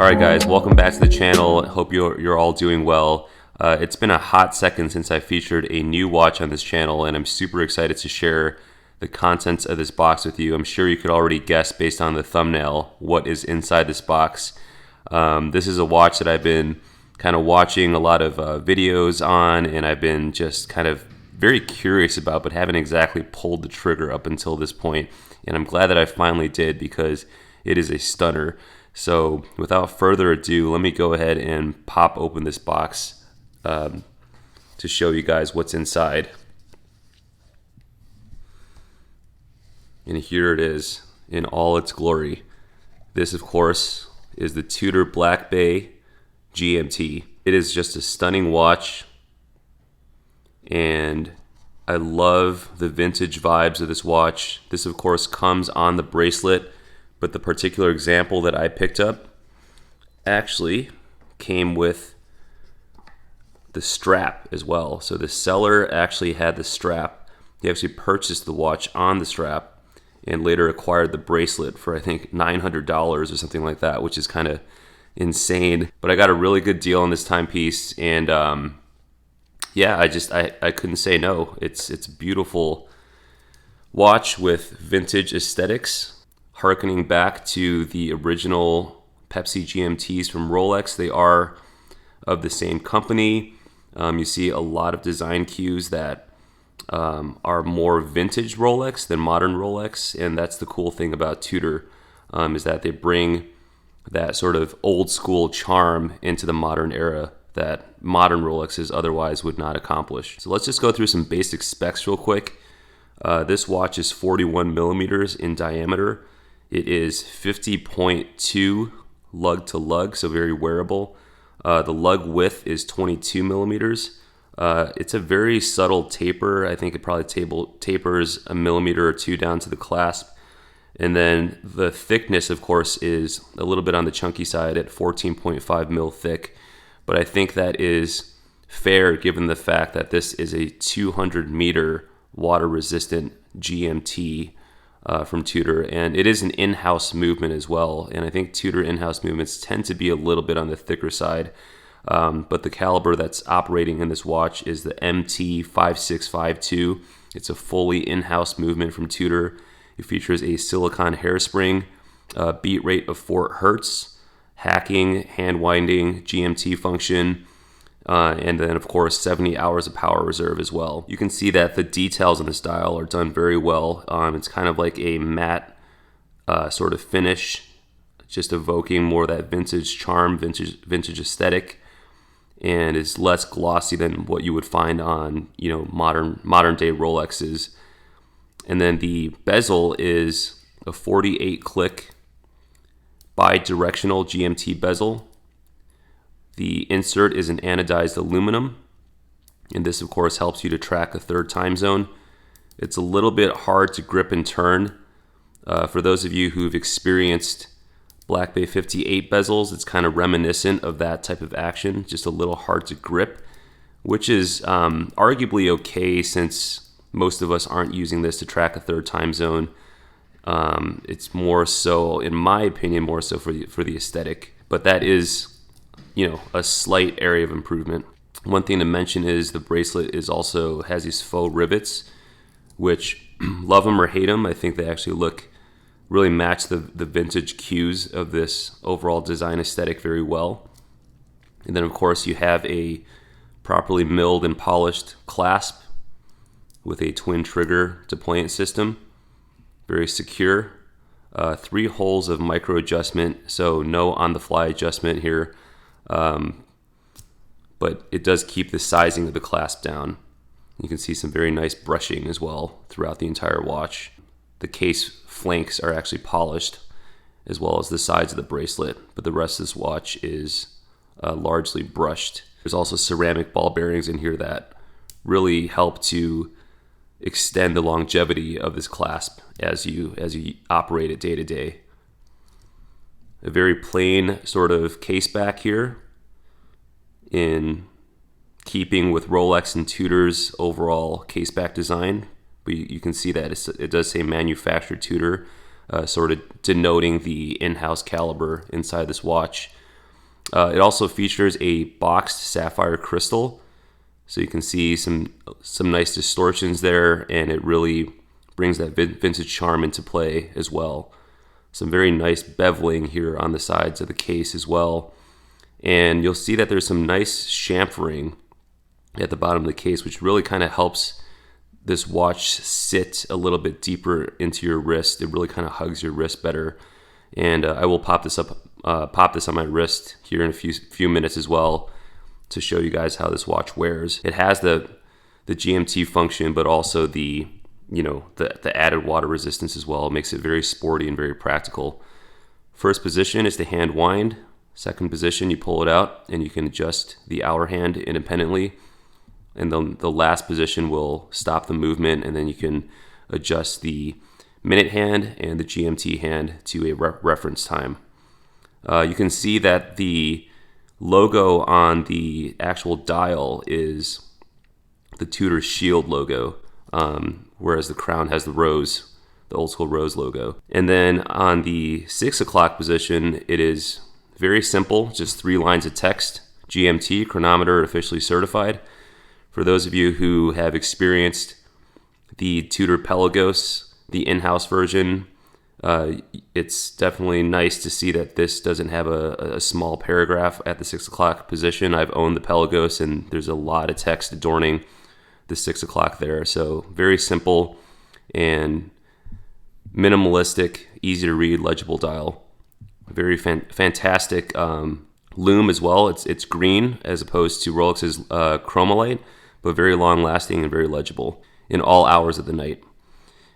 Alright guys, welcome back to the channel. Hope you're all doing well. It's been a hot second since I featured a new watch on this channel, and I'm super excited to share the contents of this box with you. I'm sure you could already guess based on the thumbnail what is inside this box. This is a watch that I've been kind of watching a lot of videos on, and I've been just kind of very curious about, but haven't exactly pulled the trigger up until this point. And I'm glad that I finally did, because it is a stunner. So without further ado, let me go ahead and pop open this box to show you guys what's inside. And here it is in all its glory. This, of course, is the Tudor Black Bay GMT. It is just a stunning watch, and I love the vintage vibes of this watch. This, of course, comes on the bracelet, but the particular example that I picked up actually came with the strap as well. So the seller actually had the strap. He actually purchased the watch on the strap and later acquired the bracelet for, I think, $900 or something like that, which is kind of insane. But I got a really good deal on this timepiece, and yeah, I couldn't say no. It's a beautiful watch with vintage aesthetics, harkening back to the original Pepsi GMTs from Rolex. They are of the same company. You see a lot of design cues that are more vintage Rolex than modern Rolex, and that's the cool thing about Tudor, is that they bring that sort of old school charm into the modern era that modern Rolexes otherwise would not accomplish. So let's just go through some basic specs real quick. This watch is 41 millimeters in diameter. It is 50.2 lug to lug, so very wearable. The lug width is 22 millimeters. It's a very subtle taper. I think it probably tapers a millimeter or two down to the clasp. And then the thickness, of course, is a little bit on the chunky side at 14.5 mil thick. But I think that is fair given the fact that this is a 200 meter water resistant GMT from Tudor, and it is an in-house movement as well. And I think Tudor in-house movements tend to be a little bit on the thicker side. But the caliber that's operating in this watch is the MT5652. It's a fully in-house movement from Tudor. It features a silicone hairspring, beat rate of 4 hertz, hacking, hand winding, GMT function, and then of course 70 hours of power reserve as well. You can see that the details on this dial are done very well. It's kind of like a matte sort of finish, just evoking more of that vintage charm, vintage aesthetic, and is less glossy than what you would find on, you know, modern day Rolexes. And then the bezel is a 48 click bi-directional GMT bezel. The insert is an anodized aluminum, and this of course helps you to track a third time zone. It's a little bit hard to grip and turn. For those of you who've experienced Black Bay 58 bezels, it's kind of reminiscent of that type of action, just a little hard to grip, which is arguably okay since most of us aren't using this to track a third time zone. It's more so, in my opinion, more so for the aesthetic, but that is, you know, a slight area of improvement. One thing to mention is the bracelet has these faux rivets, which love them or hate them, I think they actually really match the vintage cues of this overall design aesthetic very well. And then of course you have a properly milled and polished clasp with a twin trigger deployment system, very secure. 3 holes of micro adjustment, so no on-the-fly adjustment here. But it does keep the sizing of the clasp down. You can see some very nice brushing as well throughout the entire watch. The case flanks are actually polished, as well as the sides of the bracelet, but the rest of this watch is largely brushed. There's also ceramic ball bearings in here that really help to extend the longevity of this clasp as you operate it day to day. A very plain sort of case back here, in keeping with Rolex and Tudor's overall case back design. But you can see that it does say manufactured Tudor, sort of denoting the in-house caliber inside this watch. It also features a boxed sapphire crystal, so you can see some nice distortions there, and it really brings that vintage charm into play as well. Some very nice beveling here on the sides of the case as well. And you'll see that there's some nice chamfering at the bottom of the case, which really kind of helps this watch sit a little bit deeper into your wrist. It really kind of hugs your wrist better. And I will pop this on my wrist here in a few minutes as well to show you guys how this watch wears. It has the GMT function, but also the added water resistance as well. It makes it very sporty and very practical. First position is the hand wind. Second position, you pull it out and you can adjust the hour hand independently. And then the last position will stop the movement, and then you can adjust the minute hand and the GMT hand to a reference time. You can see that the logo on the actual dial is the Tudor Shield logo, whereas the crown has the rose, the old school rose logo. And then on the 6 o'clock position, it is very simple, just 3 lines of text, GMT, chronometer officially certified. For those of you who have experienced the Tudor Pelagos, the in-house version, it's definitely nice to see that this doesn't have a small paragraph at the 6 o'clock position. I've owned the Pelagos, and there's a lot of text adorning the 6 o'clock there. So very simple and minimalistic, easy to read, legible dial. Very fantastic lume as well. It's green as opposed to Rolex's chromalite, but very long lasting and very legible in all hours of the night.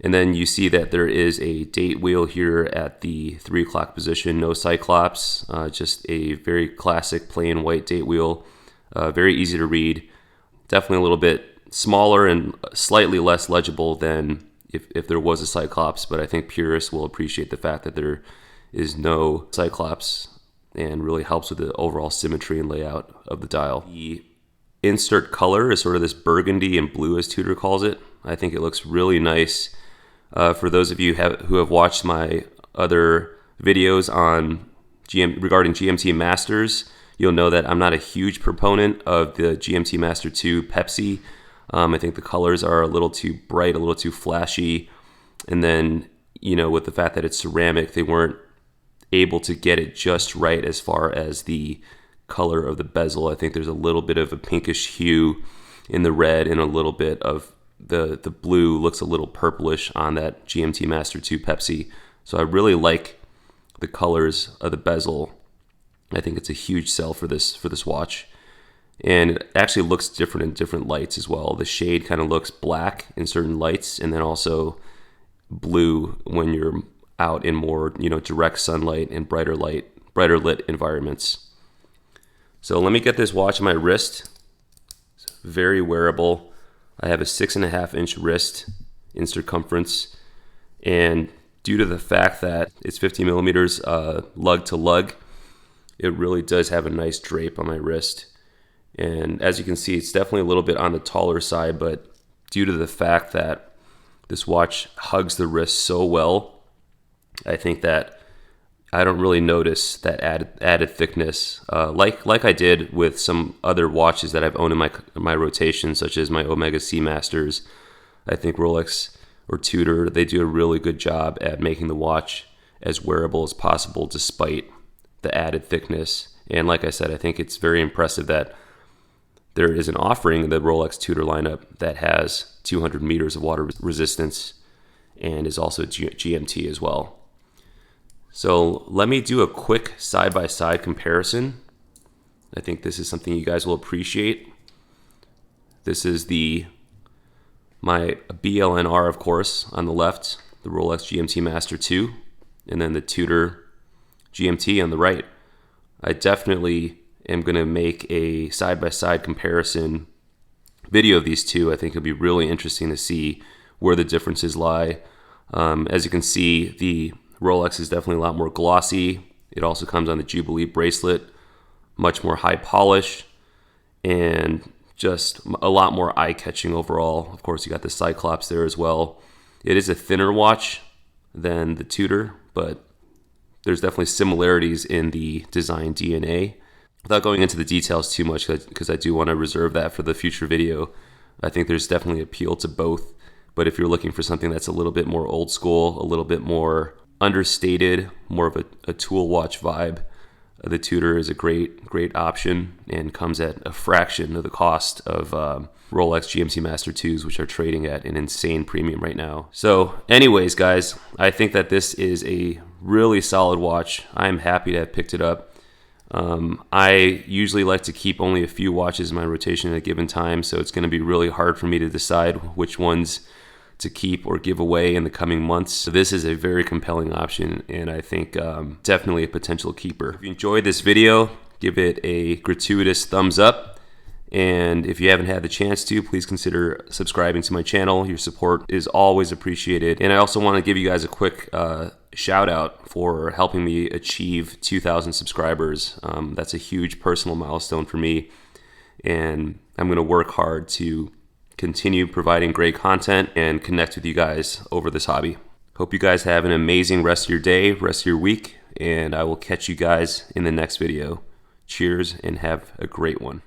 And then you see that there is a date wheel here at the 3 o'clock position, no cyclops, just a very classic plain white date wheel, very easy to read, definitely a little bit smaller and slightly less legible than if there was a cyclops, but I think purists will appreciate the fact that there is no cyclops and really helps with the overall symmetry and layout of the dial. The insert color is sort of this burgundy and blue, as Tudor calls it. I think it looks really nice. For those of you who have watched my other videos on regarding GMT Masters, you'll know that I'm not a huge proponent of the GMT Master 2 Pepsi. I think the colors are a little too bright, a little too flashy. And then, with the fact that it's ceramic, they weren't able to get it just right as far as the color of the bezel. I think there's a little bit of a pinkish hue in the red, and a little bit of the blue looks a little purplish on that GMT Master 2 Pepsi. So I really like the colors of the bezel. I think it's a huge sell for this watch. And it actually looks different in different lights as well. The shade kind of looks black in certain lights, and then also blue when you're out in more direct sunlight and brighter lit environments. So let me get this watch on my wrist. It's very wearable. I have a 6.5-inch wrist in circumference, and due to the fact that it's 50 millimeters lug to lug, it really does have a nice drape on my wrist. And as you can see, it's definitely a little bit on the taller side, but due to the fact that this watch hugs the wrist so well, I think that I don't really notice that added thickness like I did with some other watches that I've owned in my rotation, such as my Omega Seamasters. I think Rolex or Tudor, they do a really good job at making the watch as wearable as possible despite the added thickness. And like I said, I think it's very impressive that there is an offering in the Rolex Tudor lineup that has 200 meters of water resistance and is also GMT as well. So let me do a quick side-by-side comparison. I think this is something you guys will appreciate. This is my BLNR, of course, on the left, the Rolex GMT Master 2, and then the Tudor GMT on the right. I definitely am going to make a side-by-side comparison video of these two. I think it'll be really interesting to see where the differences lie. As you can see, the Rolex is definitely a lot more glossy. It also comes on the Jubilee bracelet, much more high polish, and just a lot more eye-catching overall. Of course, you got the Cyclops there as well. It is a thinner watch than the Tudor, but there's definitely similarities in the design DNA. Without going into the details too much, because I do want to reserve that for the future video, I think there's definitely appeal to both. But if you're looking for something that's a little bit more old school, a little bit more understated, more of a tool watch vibe, the Tudor is a great option and comes at a fraction of the cost of Rolex GMT Master 2s, which are trading at an insane premium right now. So anyways, guys, I think that this is a really solid watch. I'm happy to have picked it up. I usually like to keep only a few watches in my rotation at a given time, so it's going to be really hard for me to decide which ones to keep or give away in the coming months. So this is a very compelling option, and I think definitely a potential keeper. If you enjoyed this video, give it a gratuitous thumbs up, and if you haven't had the chance to, please consider subscribing to my channel. Your support is always appreciated. And I also want to give you guys a quick shout out for helping me achieve 2,000 subscribers. That's a huge personal milestone for me, and I'm going to work hard to continue providing great content and connect with you guys over this hobby. Hope you guys have an amazing rest of your day, rest of your week, and I will catch you guys in the next video. Cheers and have a great one.